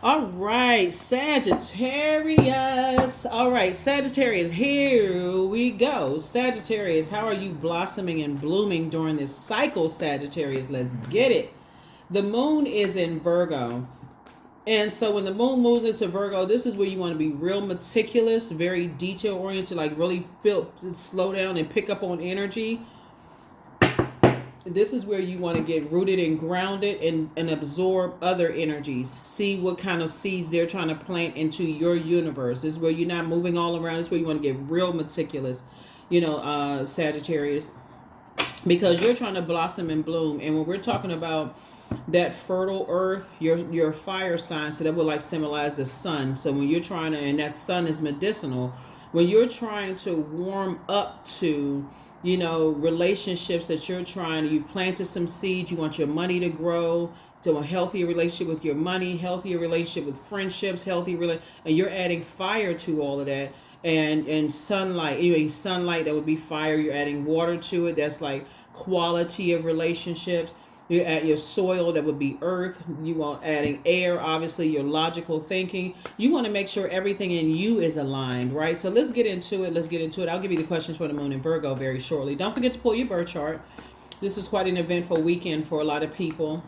All right, Sagittarius. All right, Sagittarius, here we go. Sagittarius, how are you blossoming and blooming during this cycle, Sagittarius? Let's get it. The moon is in Virgo. And so when the moon moves into Virgo, this is where you want to be real meticulous, very detail oriented, like really feel slow down and pick up on energy. This is where you want to get rooted and grounded and absorb other energies. See what kind of seeds they're trying to plant into your universe. This is where you're not moving all around. This is where you want to get real meticulous, Sagittarius, because you're trying to blossom and bloom. And when we're talking about that fertile earth, your fire sign, so that would like symbolize the sun. So when you're trying to, and that sun is medicinal, when you're trying to warm up to relationships that you planted some seeds, you want your money to grow, to a healthier relationship with your money, healthier relationship with friendships, and you're adding fire to all of that. And sunlight, sunlight, that would be fire. You're adding water to it, that's like quality of relationships. You add your soil, that would be earth. You want adding air, obviously your logical thinking. You want to make sure everything in you is aligned, right? So let's get into it. I'll give you the questions for the moon in Virgo very shortly. Don't forget to pull your birth chart. This is quite an eventful weekend for a lot of people.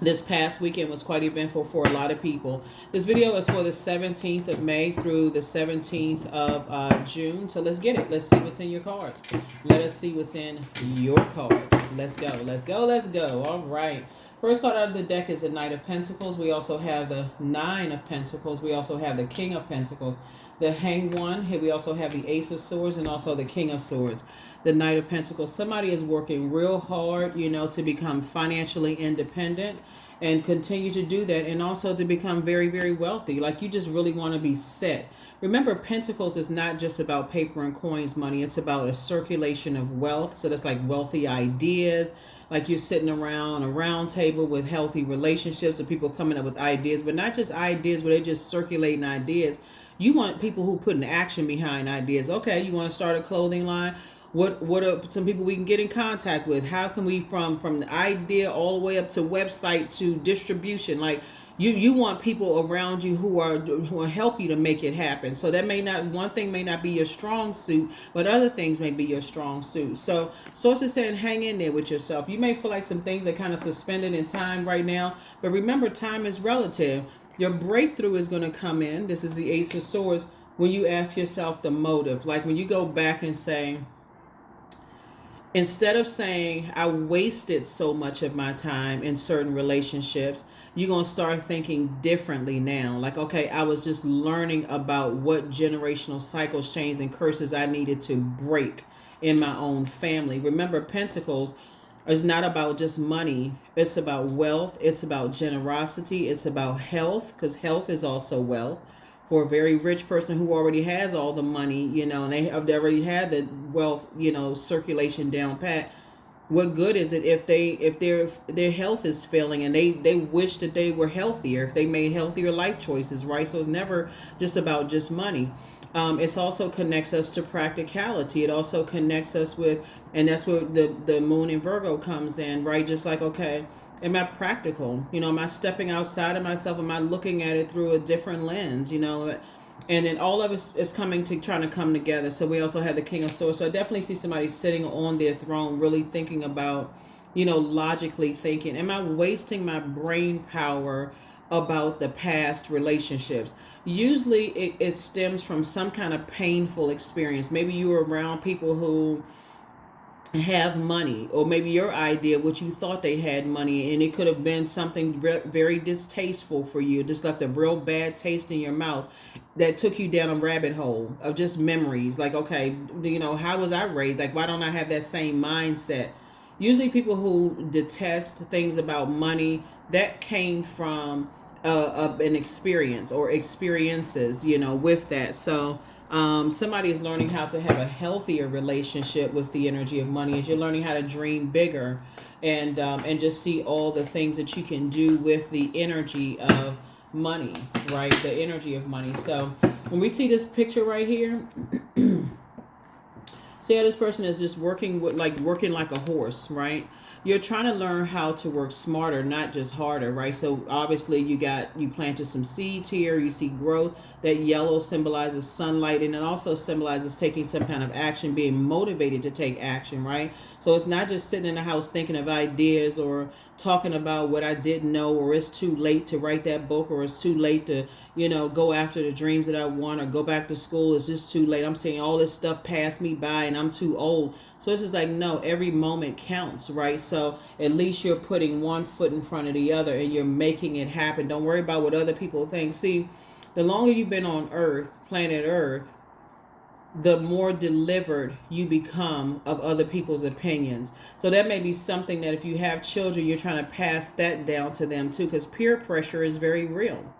This past weekend was quite eventful for a lot of people. This video is for the 17th of May through the 17th of June. So let's get it. Let's see what's in your cards. Let us see what's in your cards. Let's go. Let's go. Let's go. All right. First card out of the deck is the Knight of Pentacles. We also have the Nine of Pentacles. We also have the King of Pentacles. The Hanged One. Here we also have the Ace of Swords and also the King of Swords. The Knight of Pentacles. Somebody is working real hard, to become financially independent and continue to do that, and also to become very, very wealthy. Like, you just really want to be set. Remember, Pentacles is not just about paper and coins money. It's about a circulation of wealth. So that's like wealthy ideas. Like, you're sitting around a round table with healthy relationships and people coming up with ideas, but not just ideas where they're just circulating ideas. You want people who put an action behind ideas. Okay, you want to start a clothing line? What are some people we can get in contact with? How can we from the idea all the way up to website to distribution? Like, you want people around you who will help you to make it happen. So that one thing may not be your strong suit, but other things may be your strong suit. So sources saying hang in there with yourself. You may feel like some things are kind of suspended in time right now, but remember, time is relative. Your breakthrough is going to come in. This is the Ace of Swords. When you ask yourself the motive, like when you go back and say, instead of saying, I wasted so much of my time in certain relationships, you're going to start thinking differently now. Like, okay, I was just learning about what generational cycles, chains, and curses I needed to break in my own family. Remember, Pentacles is not about just money. It's about wealth. It's about generosity. It's about health, because health is also wealth. For a very rich person who already has all the money, and they already had the wealth, circulation down pat. What good is it if their health is failing and they wish that they were healthier, if they made healthier life choices, right? So it's never just about just money. It also connects us to practicality. It also connects us with, and that's where the moon in Virgo comes in, right? Just like, okay, am I practical? Am I stepping outside of myself? Am I looking at it through a different lens? And then all of us is trying to come together. So we also have the King of Swords. So I definitely see somebody sitting on their throne, really thinking about, logically thinking, am I wasting my brain power about the past relationships? Usually it stems from some kind of painful experience. Maybe you were around people who have money, or maybe your idea, what you thought they had money, and it could have been something very distasteful for you. It just left a real bad taste in your mouth that took you down a rabbit hole of just memories. Like, okay, how was I raised? Like, why don't I have that same mindset? Usually people who detest things about money, that came from an experience or experiences, with that. So somebody is learning how to have a healthier relationship with the energy of money, as you're learning how to dream bigger and just see all the things that you can do with the energy of money, right? The energy of money. So when we see this picture right here, see how this person is just working like a horse, right? you're trying to learn how to work smarter, not just harder, right? So obviously you planted some seeds here, you see growth. That yellow symbolizes sunlight, and it also symbolizes taking some kind of action, being motivated to take action, right? So it's not just sitting in the house thinking of ideas or talking about what I didn't know, or it's too late to write that book, or it's too late to, go after the dreams that I want, or go back to school. It's just too late. I'm seeing all this stuff pass me by and I'm too old. So it's just like, no, every moment counts, right? So at least you're putting one foot in front of the other and you're making it happen. Don't worry about what other people think. See, the longer you've been on Earth, planet Earth, the more delivered you become of other people's opinions. So that may be something that if you have children, you're trying to pass that down to them too, because peer pressure is very real.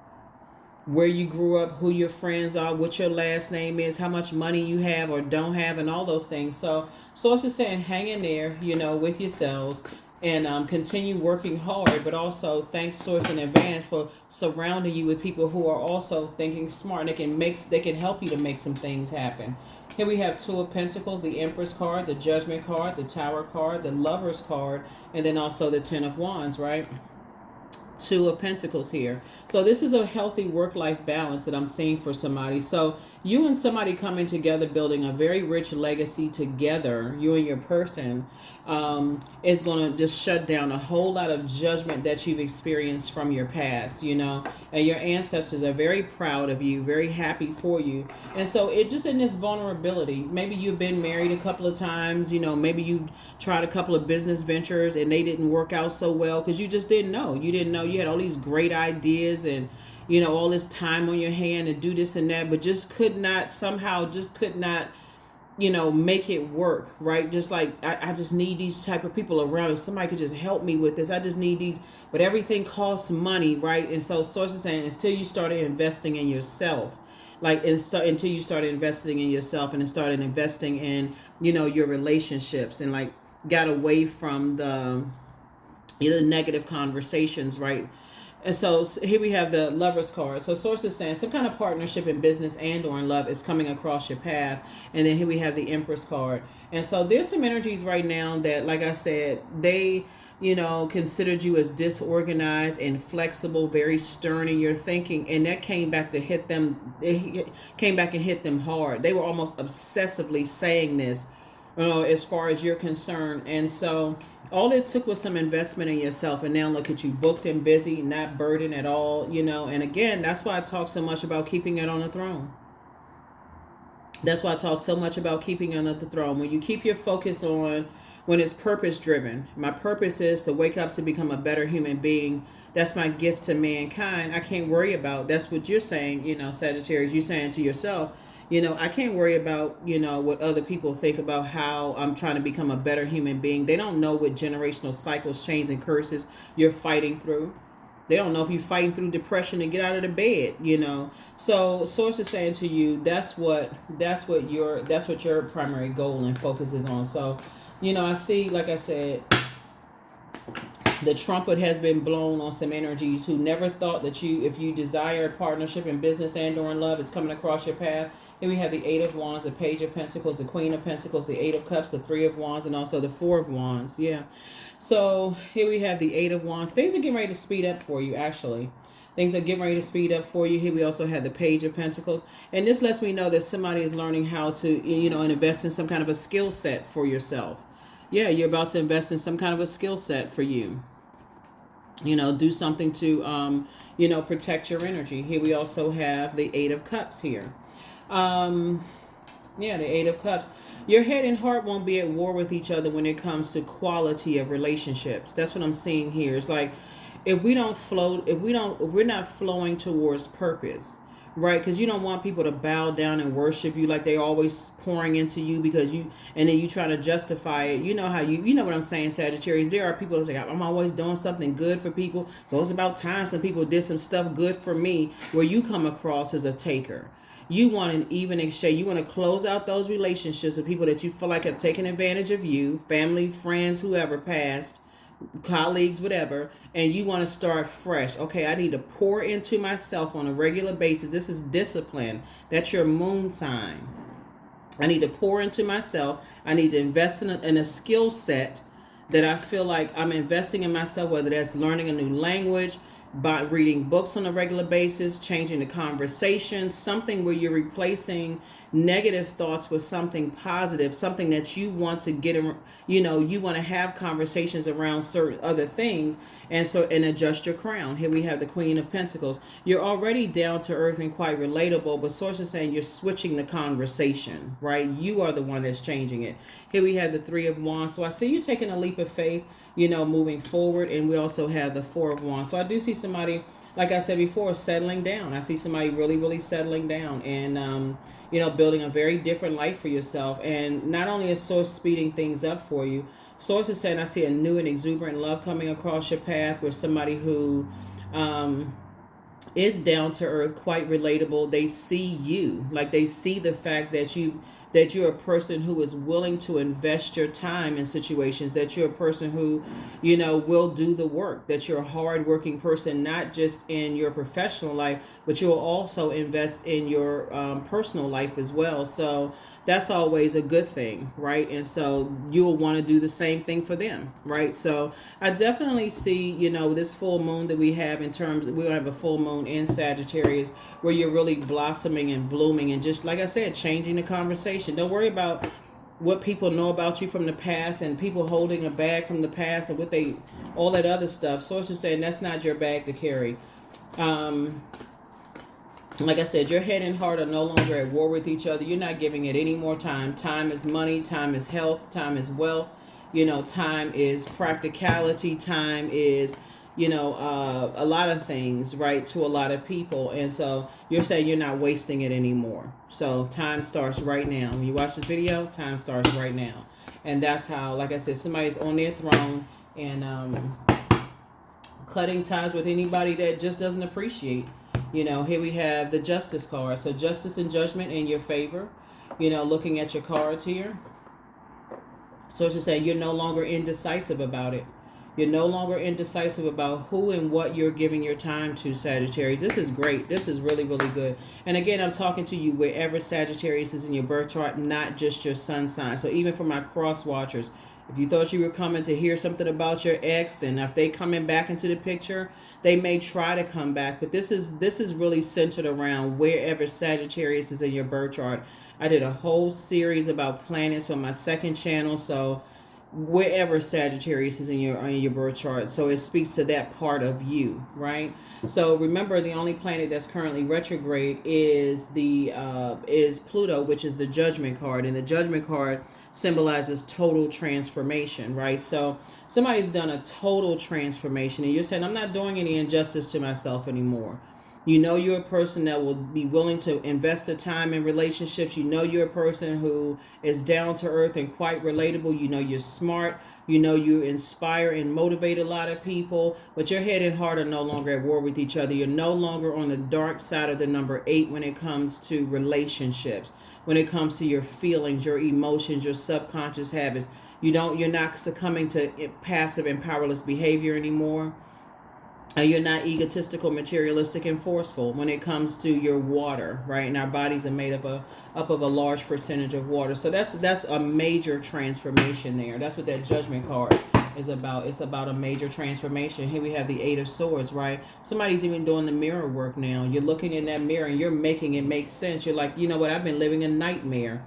Where you grew up, who your friends are, what your last name is, how much money you have or don't have, and all those things. So Source is saying hang in there, with yourselves, and continue working hard, but also thanks Source in advance for surrounding you with people who are also thinking smart. And they can help you to make some things happen. Here we have Two of Pentacles, the Empress card, the Judgment card, the Tower card, the Lovers card, and then also the Ten of Wands, right? Two of Pentacles here. So this is a healthy work-life balance that I'm seeing for somebody. So you and somebody coming together, building a very rich legacy together, you and your person, is going to just shut down a whole lot of judgment that you've experienced from your past, and your ancestors are very proud of you, very happy for you. And so it just in this vulnerability, maybe you've been married a couple of times, maybe you tried a couple of business ventures and they didn't work out so well because you just didn't know. You didn't know you had all these great ideas and all this time on your hand to do this and that, but just could not make it work, right? Just like, I just need these type of people around. If somebody could just help me with this, I just need these, but everything costs money, right? And so Source is saying, until you started investing in yourself, until you started investing in yourself and started investing in, your relationships, and got away from the negative conversations, right? And so here we have the Lovers card. So Source is saying some kind of partnership in business and or in love is coming across your path. And then here we have the Empress card. And so there's some energies right now that, like I said, they, considered you as disorganized and flexible, very stern in your thinking. And that came back to hit them. It came back and hit them hard. They were almost obsessively saying this, as far as you're concerned. And so all it took was some investment in yourself, and now look at you, booked and busy, not burdened at all, and again, that's why I talk so much about keeping it on the throne. That's why I talk so much about keeping it on the throne. When you keep your focus on, when it's purpose driven, my purpose is to wake up to become a better human being. That's my gift to mankind. I can't worry about, that's what you're saying, Sagittarius, you're saying to yourself, I can't worry about, what other people think about how I'm trying to become a better human being. They don't know what generational cycles, chains, and curses you're fighting through. They don't know if you're fighting through depression to get out of the bed, So Source is saying to you, that's what your primary goal and focus is on. So, I see, like I said, the trumpet has been blown on some energies who never thought that if you desire a partnership in business and or in love, it's coming across your path. Here we have the Eight of Wands, the Page of Pentacles, the Queen of Pentacles, the Eight of Cups, the Three of Wands, and also the Four of Wands. Yeah. So here we have the Eight of Wands. Things are getting ready to speed up for you, actually. Things are getting ready to speed up for you. Here we also have the Page of Pentacles. And this lets me know that somebody is learning how to, and invest in some kind of a skill set for yourself. Yeah, you're about to invest in some kind of a skill set for you. Do something to, protect your energy. Here we also have the Eight of Cups here. The Eight of Cups. Your head and heart won't be at war with each other when it comes to quality of relationships. That's what I'm seeing here. It's like, if we're not flowing towards purpose, right? Because you don't want people to bow down and worship you like they're always pouring into you and then you try to justify it. You know what I'm saying, Sagittarius. There are people that say, I'm always doing something good for people, so it's about time some people did some stuff good for me, where you come across as a taker. You want an even exchange. You want to close out those relationships with people that you feel like have taken advantage of you, family, friends, whoever, past, colleagues, whatever, and you want to start fresh. Okay, I need to pour into myself on a regular basis. This is discipline. That's your moon sign. I need to pour into myself. I need to invest in a skill set that I feel like I'm investing in myself, whether that's learning a new language, by reading books on a regular basis, changing the conversation, something where you're replacing negative thoughts with something positive, something that you want to get, you want to have conversations around certain other things. And adjust your crown. Here we have the Queen of Pentacles. You're already down to earth and quite relatable, but source is saying you're switching the conversation, right? You are the one that's changing it. Here we have the Three of Wands. So I see you taking a leap of faith, moving forward. And we also have the Four of Wands. So I do see somebody, like I said before, settling down. I see somebody really, really settling down and, building a very different life for yourself. And not only is source speeding things up for you, source is saying I see a new and exuberant love coming across your path with somebody who is down to earth, quite relatable. They see you, like they see the fact that you're a person who is willing to invest your time in situations, that you're a person who, will do the work, that you're a hardworking person, not just in your professional life, but you'll also invest in your personal life as well. So that's always a good thing, right? And so you'll want to do the same thing for them, right? So I definitely see, this full moon that we have we have a full moon in Sagittarius where you're really blossoming and blooming and just, like I said, changing the conversation. Don't worry about what people know about you from the past and people holding a bag from the past and all that other stuff. Sources saying that's not your bag to carry. Like I said, your head and heart are no longer at war with each other. You're not giving it any more time. Time is money. Time is health. Time is wealth. Time is practicality. Time is, a lot of things, right, to a lot of people. And so you're saying you're not wasting it anymore. So time starts right now. When you watch this video, time starts right now. And that's how, like I said, somebody's on their throne and cutting ties with anybody that just doesn't appreciate. Here we have the Justice card. So justice and judgment in your favor. Looking at your cards here. So it's just saying you're no longer indecisive about it. You're no longer indecisive about who and what you're giving your time to, Sagittarius. This is great. This is really, really good. And again, I'm talking to you wherever Sagittarius is in your birth chart, not just your sun sign. So even for my cross watchers, if you thought you were coming to hear something about your ex and if they coming back into the picture, they may try to come back. But this is really centered around wherever Sagittarius is in your birth chart. I did a whole series about planets on my second channel. So wherever Sagittarius is in your birth chart. So it speaks to that part of you, right? So remember, the only planet that's currently retrograde is Pluto, which is the Judgment card. And the Judgment card symbolizes total transformation, right? So somebody's done a total transformation and you're saying, I'm not doing any injustice to myself anymore. You're a person that will be willing to invest the time in relationships. You're a person who is down to earth and quite relatable. You're smart. You inspire and motivate a lot of people. But your head and heart are no longer at war with each other. You're no longer on the dark side of the number 8 when it comes to relationships, when it comes to your feelings, your emotions, your subconscious habits. You're not succumbing to passive and powerless behavior anymore. You're not egotistical, materialistic, and forceful when it comes to your water, right? And our bodies are made up of a large percentage of water. So that's a major transformation there. That's what that Judgment card is about. It's about a major transformation. Here we have the 8 of Swords, right? Somebody's even doing the mirror work now. You're looking in that mirror and you're making it make sense. You're like, you know what? I've been living a nightmare.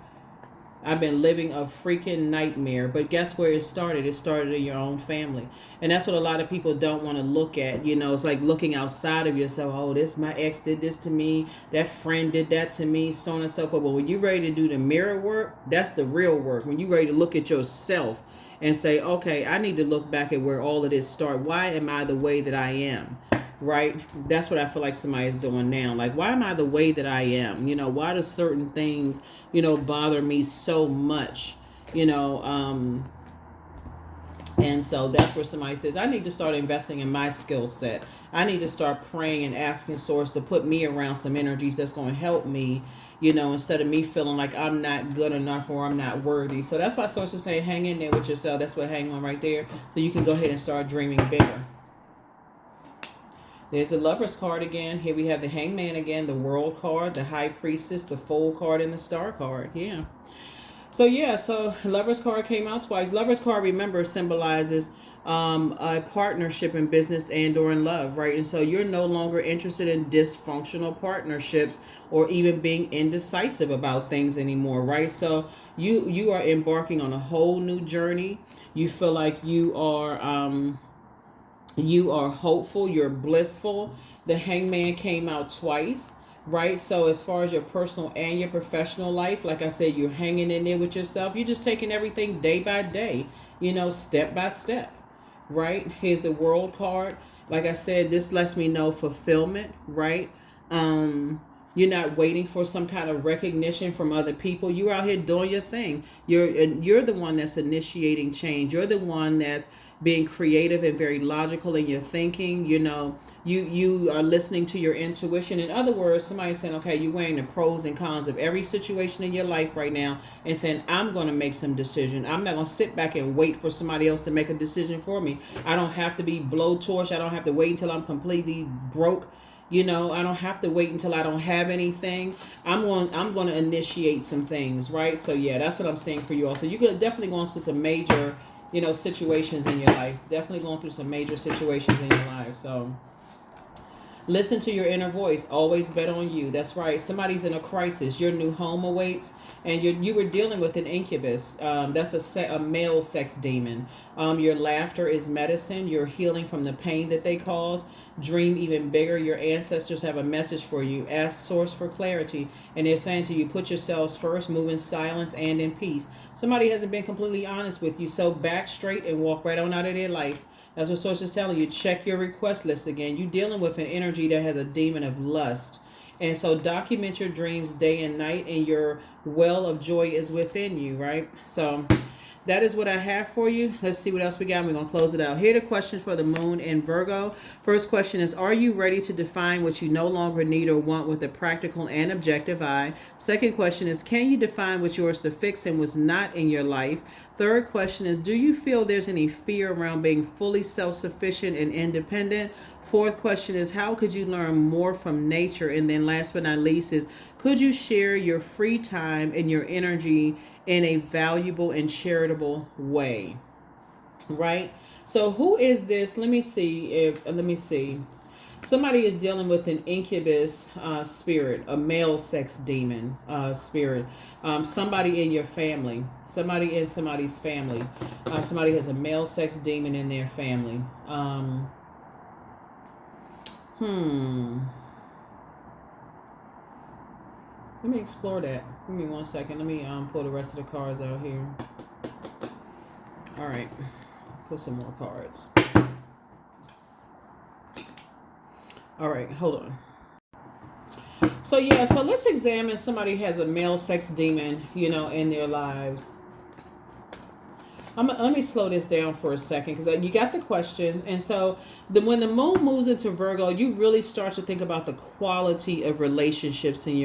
I've been living a freaking nightmare. But guess where it started? It started in your own family. And that's what a lot of people don't want to look at. It's like looking outside of yourself. Oh, my ex did this to me. That friend did that to me, so on and so forth. But when you're ready to do the mirror work, that's the real work. When you're ready to look at yourself and say, okay, I need to look back at where all of this started. Why am I the way that I am? Right? That's what I feel like somebody's doing now. Like, why am I the way that I am? Why do certain things, bother me so much? And so that's where somebody says, I need to start investing in my skill set. I need to start praying and asking Source to put me around some energies that's going to help me, instead of me feeling like I'm not good enough or I'm not worthy. So that's why Source is saying, hang in there with yourself. That's what hang on right there. So you can go ahead and start dreaming bigger. There's the Lover's card again. Here we have the Hangman again, the World card, the High Priestess, the Fool card, and the Star card. Yeah. So yeah, so Lover's card came out twice. Lover's card, remember, symbolizes a partnership in business and or in love, right? And so you're no longer interested in dysfunctional partnerships or even being indecisive about things anymore, right? So you are embarking on a whole new journey. You feel like you are hopeful, you're blissful. The Hangman came out twice, right? So as far as your personal and your professional life, like I said, you're hanging in there with yourself. You're just taking everything day by day, step by step, right? Here's the World card. Like I said, this lets me know fulfillment, right? You're not waiting for some kind of recognition from other people. You're out here doing your thing. You're the one that's initiating change. You're the one that's being creative and very logical in your thinking. You are listening to your intuition. In other words, somebody's saying, okay, you're weighing the pros and cons of every situation in your life right now and saying, I'm going to make some decision. I'm not going to sit back and wait for somebody else to make a decision for me. I don't have to be blowtorch. I don't have to wait until I'm completely broke. I don't have to wait until I don't have anything. I'm going to initiate some things, right? So yeah, that's what I'm saying for you all. So you're definitely going through some major, situations in your life. Definitely going through some major situations in your life. So listen to your inner voice. Always bet on you. That's right. Somebody's in a crisis. Your new home awaits, and you were dealing with an incubus. That's a male sex demon. Your laughter is medicine. You're healing from the pain that they cause. Dream even bigger. Your ancestors have a message for you. Ask source for clarity, and they're saying to you, put yourselves first, move in silence and in peace. Somebody hasn't been completely honest with you, so back straight and walk right on out of their life. That's what source is telling you. Check your request list again. You're dealing with an energy that has a demon of lust. And so document your dreams day and night, and your well of joy is within you, right? So that is what I have for you. Let's see what else we got. We're going to close it out. Here are the questions for the moon in Virgo. First question is, are you ready to define what you no longer need or want with a practical and objective eye? Second question is, can you define what's yours to fix and what's not in your life? Third question is, do you feel there's any fear around being fully self-sufficient and independent? Fourth question is, how could you learn more from nature? And then last but not least is, could you share your free time and your energy in a valuable and charitable way? Right? So who is this? Let me see. Somebody is dealing with an incubus spirit, a male sex demon spirit. Somebody in your family. Somebody in somebody's family. Somebody has a male sex demon in their family. Let me explore that. Give me 1 second. Let me pull the rest of the cards out here. All right. Put some more cards. All right. Hold on. So yeah. So let's examine somebody who has a male sex demon, in their lives. Let me slow this down for a second because you got the questions. And so when the moon moves into Virgo, you really start to think about the quality of relationships in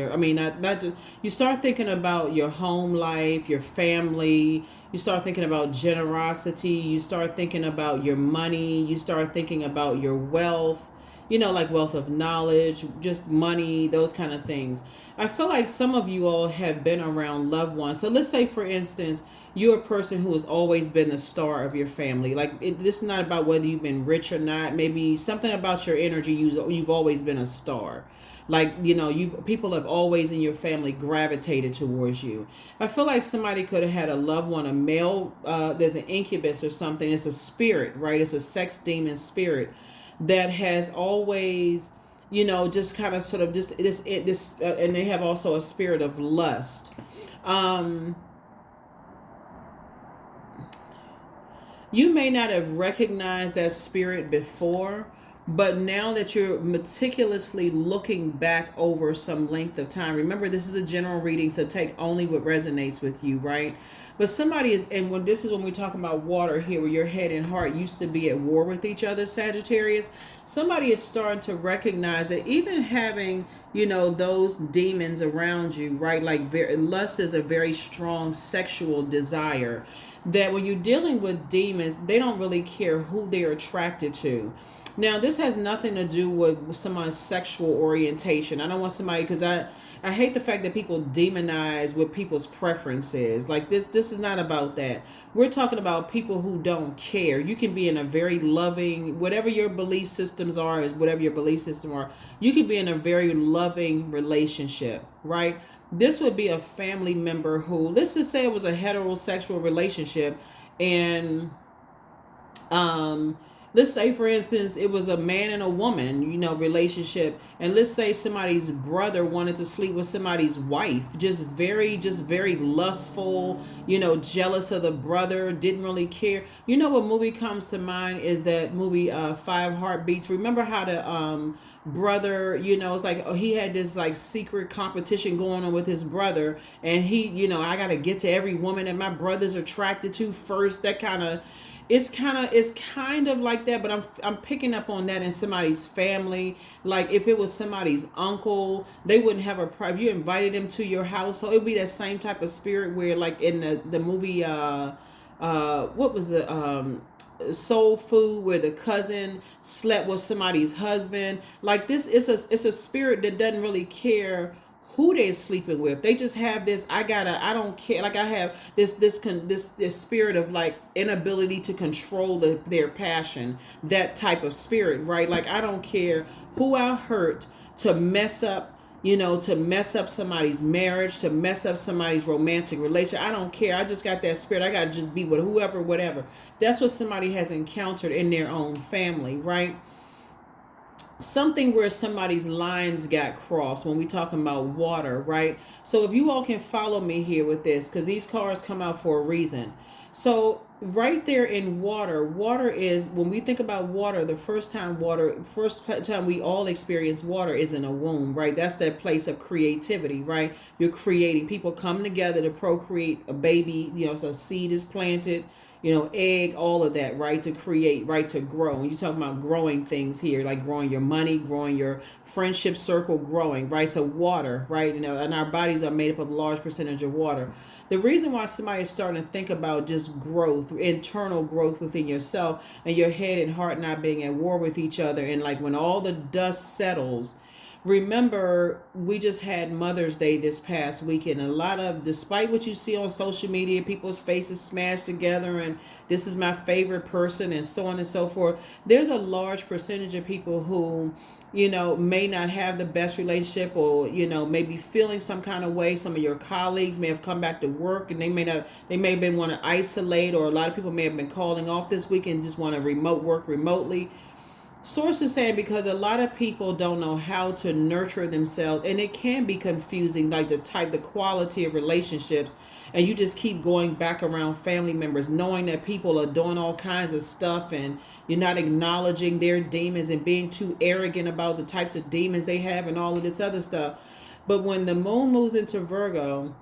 not just, you start thinking about your home life, your family. You start thinking about generosity. You start thinking about your money. You start thinking about your wealth, like wealth of knowledge, just money, those kind of things. I feel like some of you all have been around loved ones. So let's say, for instance, you're a person who has always been the star of your family. This is not about whether you've been rich or not. Maybe something about your energy. You've always been a star. People have always in your family gravitated towards you. I feel like somebody could have had a loved one, a male. There's an incubus or something. It's a spirit, right? It's a sex demon spirit that has always, just kind of sort of just this, and they have also a spirit of lust. You may not have recognized that spirit before, but now that you're meticulously looking back over some length of time, remember this is a general reading, so take only what resonates with you, right? But somebody is, and when we talk about water here, where your head and heart used to be at war with each other, Sagittarius, somebody is starting to recognize that even having, those demons around you, right? Lust is a very strong sexual desire. That when you're dealing with demons, they don't really care who they're attracted to. Now, this has nothing to do with someone's sexual orientation. I don't want somebody, because I hate the fact that people demonize what people's preference is. Like this is not about that. We're talking about people who don't care. You can be in a very loving, whatever your belief systems are, is whatever your belief system are. You can be in a very loving relationship, right? This would be a family member who, let's just say it was a heterosexual relationship, and let's say for instance it was a man and a woman, relationship, and let's say somebody's brother wanted to sleep with somebody's wife, just very lustful, jealous of the brother, didn't really care. What movie comes to mind is that movie, Five Heartbeats. Remember how the brother, it's like, oh, he had this like secret competition going on with his brother, and he, I gotta get to every woman that my brother's attracted to first. That it's kind of like that, but I'm picking up on that in somebody's family. Like if it was somebody's uncle, they wouldn't have if you invited him to your house, so it would be that same type of spirit where, like in the movie, what was the Soul Food, where the cousin slept with somebody's husband. Like this, it's a spirit that doesn't really care who they're sleeping with. They just have this, I don't care. Like I have this spirit of like inability to control their passion, that type of spirit, right? Like I don't care who I hurt to mess up, to mess up somebody's marriage, to mess up somebody's romantic relationship. I don't care. I just got that spirit. I got to just be with whoever, whatever. That's what somebody has encountered in their own family, right? Something where somebody's lines got crossed when we talking about water, right? So if you all can follow me here with this, because these cards come out for a reason. So right there in water is, when we think about water, the first time we all experience water is in a womb, right? That's that place of creativity, right? You're creating. People come together to procreate a baby, so seed is planted, egg, all of that, right? To create, right? To grow. And you're talking about growing things here, like growing your money, growing your friendship circle, growing, right? So water, right? And our bodies are made up of a large percentage of water. The reason why somebody is starting to think about just growth, internal growth within yourself, and your head and heart not being at war with each other, and like when all the dust settles. Remember, we just had Mother's Day this past weekend. A lot of, despite what you see on social media, people's faces smashed together and this is my favorite person and so on and so forth. There's a large percentage of people who, may not have the best relationship, or, may be feeling some kind of way. Some of your colleagues may have come back to work and they may have been want to isolate, or a lot of people may have been calling off this week and just want to work remotely. Sources saying because a lot of people don't know how to nurture themselves, and it can be confusing, like the quality of relationships, and you just keep going back around family members knowing that people are doing all kinds of stuff, and you're not acknowledging their demons and being too arrogant about the types of demons they have and all of this other stuff. But when the moon moves into Virgo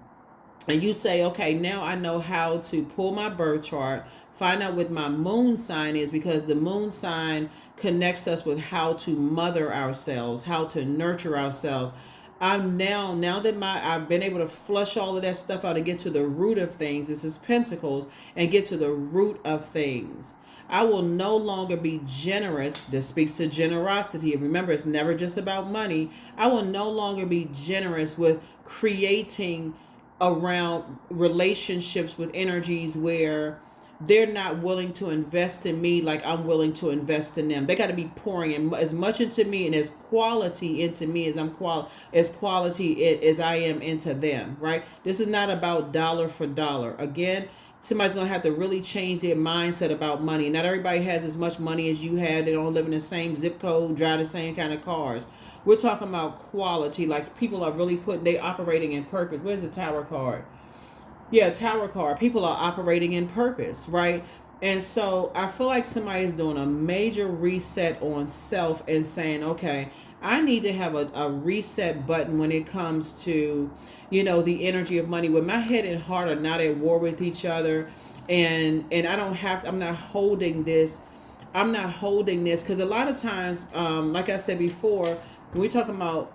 and you say, okay, now I know how to pull my birth chart, find out what my moon sign is, because the moon sign connects us with how to mother ourselves, how to nurture ourselves. I'm now that I've been able to flush all of that stuff out and get to the root of things. This is Pentacles, and get to the root of things. I will no longer be generous. This speaks to generosity. And remember, it's never just about money. I will no longer be generous with creating around relationships with energies where they're not willing to invest in me like I'm willing to invest in them. They got to be pouring in as much into me and as quality into me as quality as I am into them, right? This is not about dollar for dollar. Again, somebody's going to have to really change their mindset about money. Not everybody has as much money as you have. They don't live in the same zip code, drive the same kind of cars. We're talking about quality, like people are really they operating in purpose. Where's the Tower card? Yeah, Tower card. People are operating in purpose, right? And so I feel like somebody is doing a major reset on self and saying, okay, I need to have a reset button when it comes to, the energy of money. When my head and heart are not at war with each other, and I don't have to, I'm not holding this because a lot of times, like I said before, when we're talking about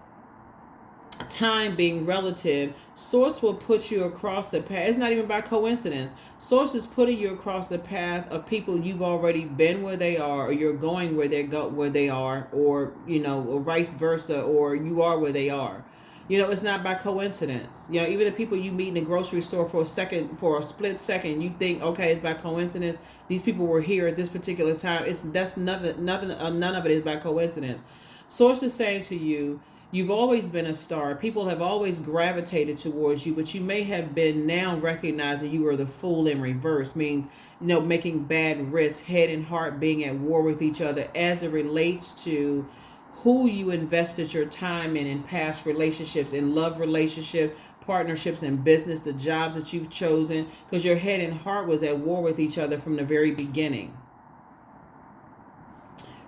time being relative, Source will put you across the path. It's not even by coincidence. Source is putting you across the path of people you've already been where they are, or you're going where they are, or or vice versa, or you are where they are. You know, it's not by coincidence. You know, even the people you meet in the grocery store for a split second, you think, okay, it's by coincidence. These people were here at this particular time. That's none of it is by coincidence. Source is saying to you, you've always been a star. People have always gravitated towards you, but you may have been now recognizing you were the fool in reverse. Means, you know, making bad risks, head and heart being at war with each other as it relates to who you invested your time in past relationships, in love relationships, partnerships, and business, the jobs that you've chosen, because your head and heart was at war with each other from the very beginning.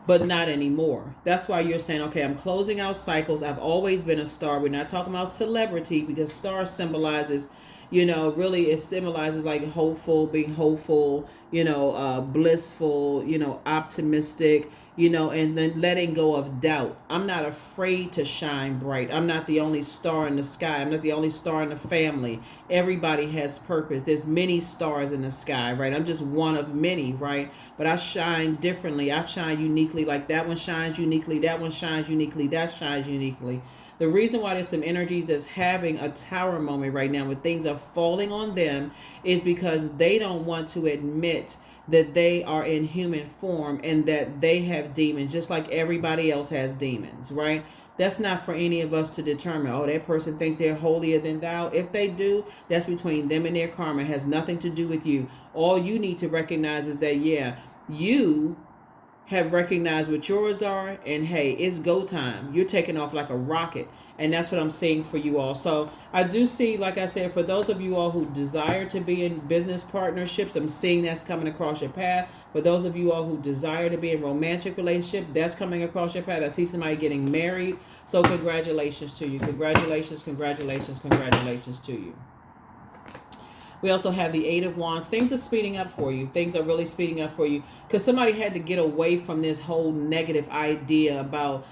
But not anymore. That's why you're saying, okay, I'm closing out cycles. I've always been a star. We're not talking about celebrity, because star symbolizes, you know, really it symbolizes like hopeful, being hopeful, you know, blissful, you know, optimistic, you know, and then letting go of doubt. I'm not afraid to shine bright. I'm not the only star in the sky. I'm not the only star in the family. Everybody has purpose. There's many stars in the sky, right? I'm just one of many, right? But I shine differently. I shine uniquely. Like that one shines uniquely. That one shines uniquely. That shines uniquely. The reason why there's some energies that's having a tower moment right now, when things are falling on them, is because they don't want to admit that they are in human form and that they have demons, just like everybody else has demons, right? That's not for any of us to determine, oh, that person thinks they're holier than thou. If they do, that's between them and their karma. It has nothing to do with you. All you need to recognize is that, yeah, you have recognized what yours are, and hey, it's go time. You're taking off like a rocket, and that's what I'm seeing for you all. So I do see, like I said, for those of you all who desire to be in business partnerships, I'm seeing that's coming across your path. For those of you all who desire to be in romantic relationship, that's coming across your path. I see somebody getting married. So congratulations to you. Congratulations, congratulations, congratulations to you. We also have the Eight of Wands. Things are speeding up for you. Things are really speeding up for you, because somebody had to get away from this whole negative idea about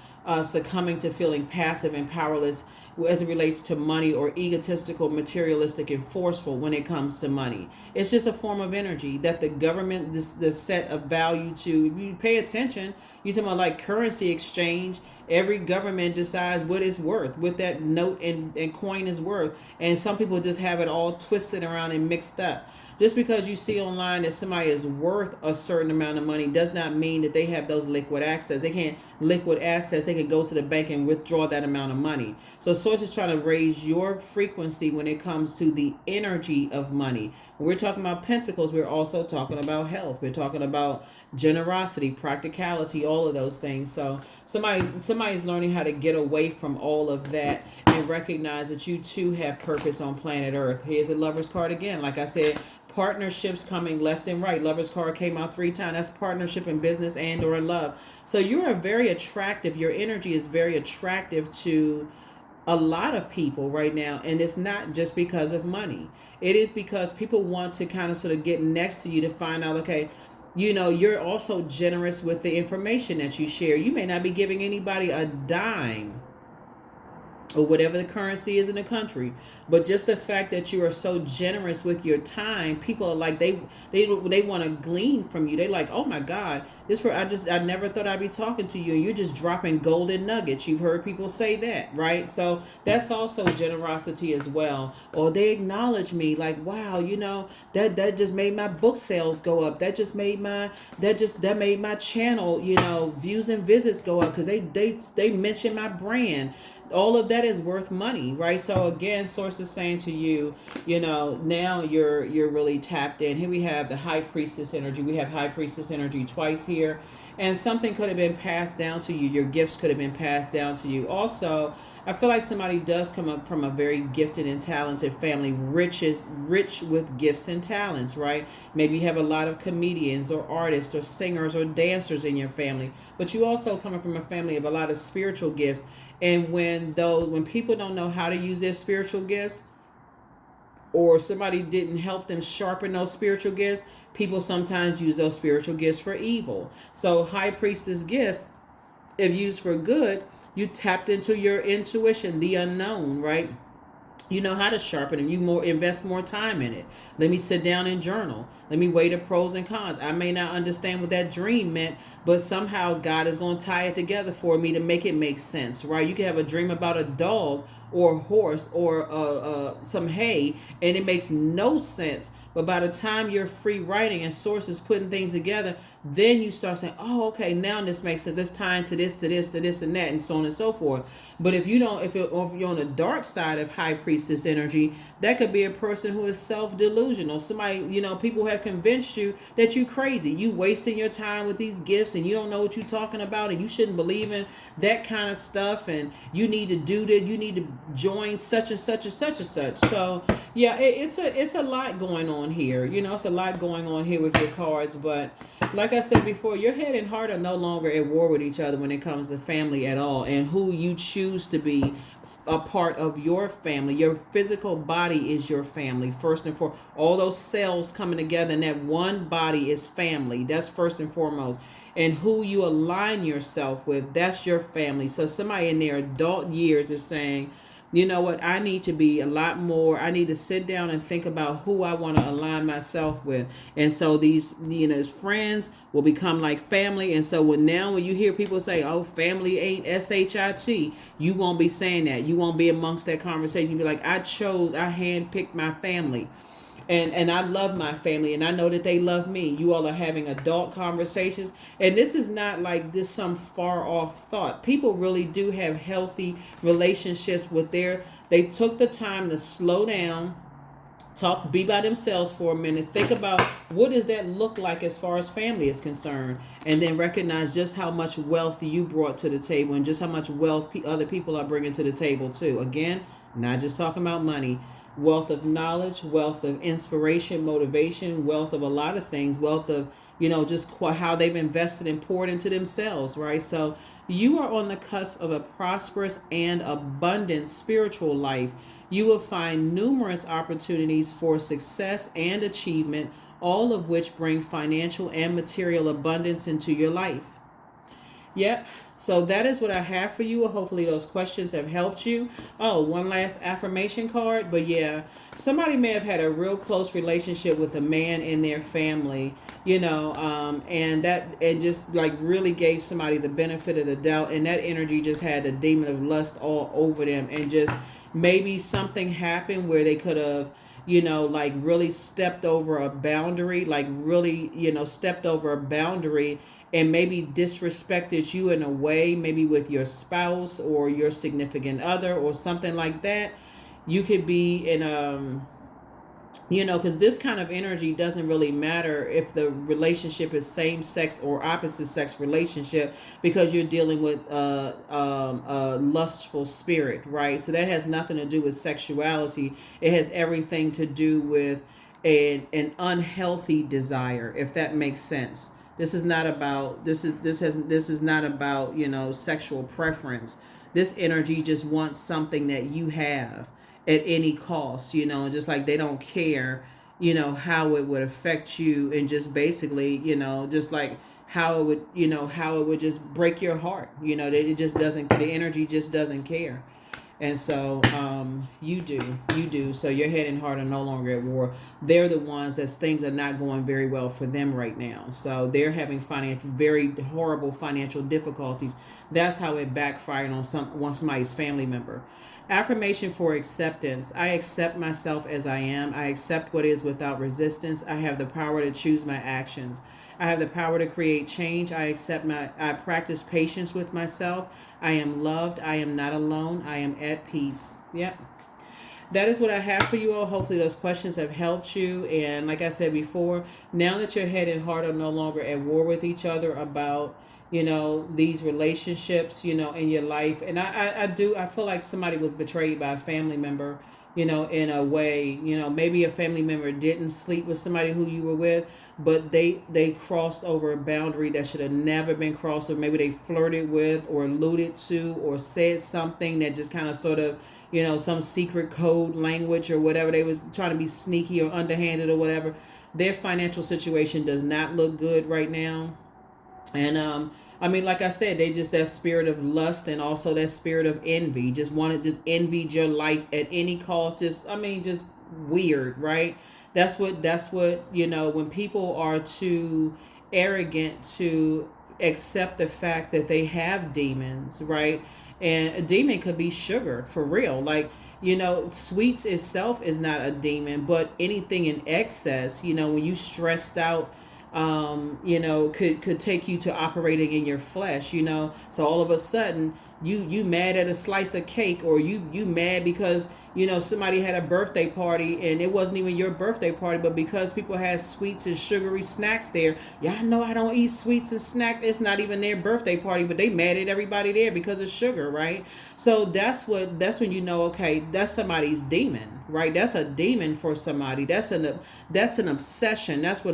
succumbing to feeling passive and powerless as it relates to money, or egotistical, materialistic, and forceful when it comes to money. It's just a form of energy that the government, the set of value to, if you pay attention, you're talking about like currency exchange. Every government decides what it's worth, what that note and coin is worth. And some people just have it all twisted around and mixed up. Just because you see online that somebody is worth a certain amount of money does not mean that they have those liquid assets. They can't liquid assets. They can go to the bank and withdraw that amount of money. So Source is trying to raise your frequency when it comes to the energy of money. When we're talking about pentacles, we're also talking about health. We're talking about generosity, practicality, all of those things. So somebody's learning how to get away from all of that and recognize that you too have purpose on planet Earth. Here's the Lover's card again. Like I said, partnerships coming left and right. Lover's card came out 3 times. That's partnership in business and or in love. So you are very attractive. Your energy is very attractive to a lot of people right now. And it's not just because of money. It is because people want to kind of sort of get next to you to find out, okay, you know, you're also generous with the information that you share. You may not be giving anybody a dime or whatever the currency is in the country, but just the fact that you are so generous with your time, people are like, they want to glean from you. They like, oh my God, I never thought I'd be talking to you, and you're just dropping golden nuggets. You've heard people say that, right? So that's also generosity as well. Or they acknowledge me, like, wow, you know, that just made my book sales go up. That made my channel, you know, views and visits go up because they mention my brand. All of that is worth money, right? So again, Source is saying to you, you know, now you're really tapped in. Here we have the High Priestess energy. We have High Priestess energy twice here, and something could have been passed down to you. Your gifts could have been passed down to you. Also, I feel like somebody does come up from a very gifted and talented family, rich with gifts and talents, right? Maybe you have a lot of comedians or artists or singers or dancers in your family, but you also coming from a family of a lot of spiritual gifts. And when people don't know how to use their spiritual gifts, or somebody didn't help them sharpen those spiritual gifts, people sometimes use those spiritual gifts for evil. So High Priestess gifts, if used for good, you tapped into your intuition, the unknown, right? You know how to sharpen it. You more invest more time in it. Let me sit down and journal. Let me weigh the pros and cons. I may not understand what that dream meant, but somehow God is going to tie it together for me to make it make sense, right? You can have a dream about a dog or a horse or some hay, and it makes no sense. But by the time you're free writing and sources putting things together, then you start saying, oh, okay, now this makes sense. It's tying to this, to this, to this, and that, and so on and so forth. But if you don't, if you're on the dark side of high priestess energy, that could be a person who is self-delusional. Somebody, people have convinced you that you're crazy. You wasting your time with these gifts and you don't know what you're talking about and you shouldn't believe in that kind of stuff and you need to do that. You need to join such and such and such and such. So yeah, it's a lot going on here. It's a lot going on here with your cards. But like I said before, your head and heart are no longer at war with each other when it comes to family at all, and who you choose to be a part of your family. Your physical body is your family first and foremost. All those cells coming together in that one body is family. That's first and foremost. And who you align yourself with, that's your family. So somebody in their adult years is saying, you know what, I need to be a lot more, I need to sit down and think about who I want to align myself with. And so these, friends will become like family. And so when you hear people say, oh, family ain't SHIT, you won't be saying that. You won't be amongst that conversation. You'll be like, I handpicked my family. And I love my family, and I know that they love me. You all are having adult conversations, and this is not like this some far off thought. People really do have healthy relationships with they took the time to slow down, be by themselves for a minute, think about what does that look like as far as family is concerned, and then recognize just how much wealth you brought to the table and just how much wealth other people are bringing to the table too. Again, not just talking about money. Wealth of knowledge, wealth of inspiration, motivation, wealth of a lot of things, wealth of, just how they've invested and poured into themselves, right? So you are on the cusp of a prosperous and abundant spiritual life. You will find numerous opportunities for success and achievement, all of which bring financial and material abundance into your life. Yep. So that is what I have for you. Hopefully those questions have helped you. Oh, one last affirmation card. But yeah, somebody may have had a real close relationship with a man in their family, and just like really gave somebody the benefit of the doubt. And that energy just had the demon of lust all over them. And just maybe something happened where they could have, like really stepped over a boundary, and maybe disrespected you in a way, maybe with your spouse or your significant other or something like that. You could be in because this kind of energy doesn't really matter if the relationship is same sex or opposite sex relationship, because you're dealing with a lustful spirit, right? So that has nothing to do with sexuality. It has everything to do with an unhealthy desire, if that makes sense. This is not about sexual preference. This energy just wants something that you have at any cost, just like they don't care, how it would affect you, and just basically, just like how it would just break your heart, that it just doesn't, the energy just doesn't care. And so you do. So your head and heart are no longer at war. They're the ones that things are not going very well for them right now. So they're having very horrible financial difficulties. That's how it backfired on somebody's family member. Affirmation for acceptance. I accept myself as I am. I accept what is without resistance. I have the power to choose my actions. I have the power to create change. I practice patience with myself. I am loved. I am not alone. I am at peace. Yep. That is what I have for you all. Hopefully those questions have helped you. And like I said before, now that your head and heart are no longer at war with each other about, these relationships, in your life. And I feel like somebody was betrayed by a family member, in a way, maybe a family member didn't sleep with somebody who you were with, but they crossed over a boundary that should have never been crossed, or maybe they flirted with or alluded to or said something that just kind of sort of, some secret code language or whatever. They was trying to be sneaky or underhanded or whatever. Their financial situation does not look good right now. And I mean, like I said, they just that spirit of lust and also that spirit of envy. Just wanted, just envied your life at any cost. Just, I mean, just weird, right? That's what when people are too arrogant to accept the fact that they have demons, right? And a demon could be sugar for real. Like, sweets itself is not a demon, but anything in excess, when you stressed out, could take you to operating in your flesh, so all of a sudden you mad at a slice of cake, or you mad because somebody had a birthday party and it wasn't even your birthday party, but because people had sweets and sugary snacks there. Y'all know I don't eat sweets and snacks. It's not even their birthday party, but they mad at everybody there because of sugar, right? So that's when okay, that's somebody's demon, right? That's a demon for somebody. That's an obsession. That's what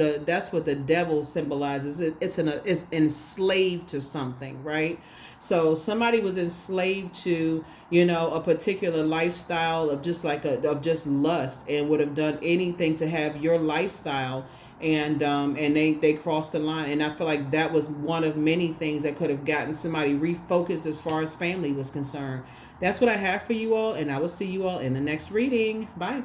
the devil symbolizes. It's enslaved to something, right? So somebody was enslaved to, a particular lifestyle of just of just lust, and would have done anything to have your lifestyle, and they crossed the line. And I feel like that was one of many things that could have gotten somebody refocused as far as family was concerned. That's what I have for you all, and I will see you all in the next reading. Bye.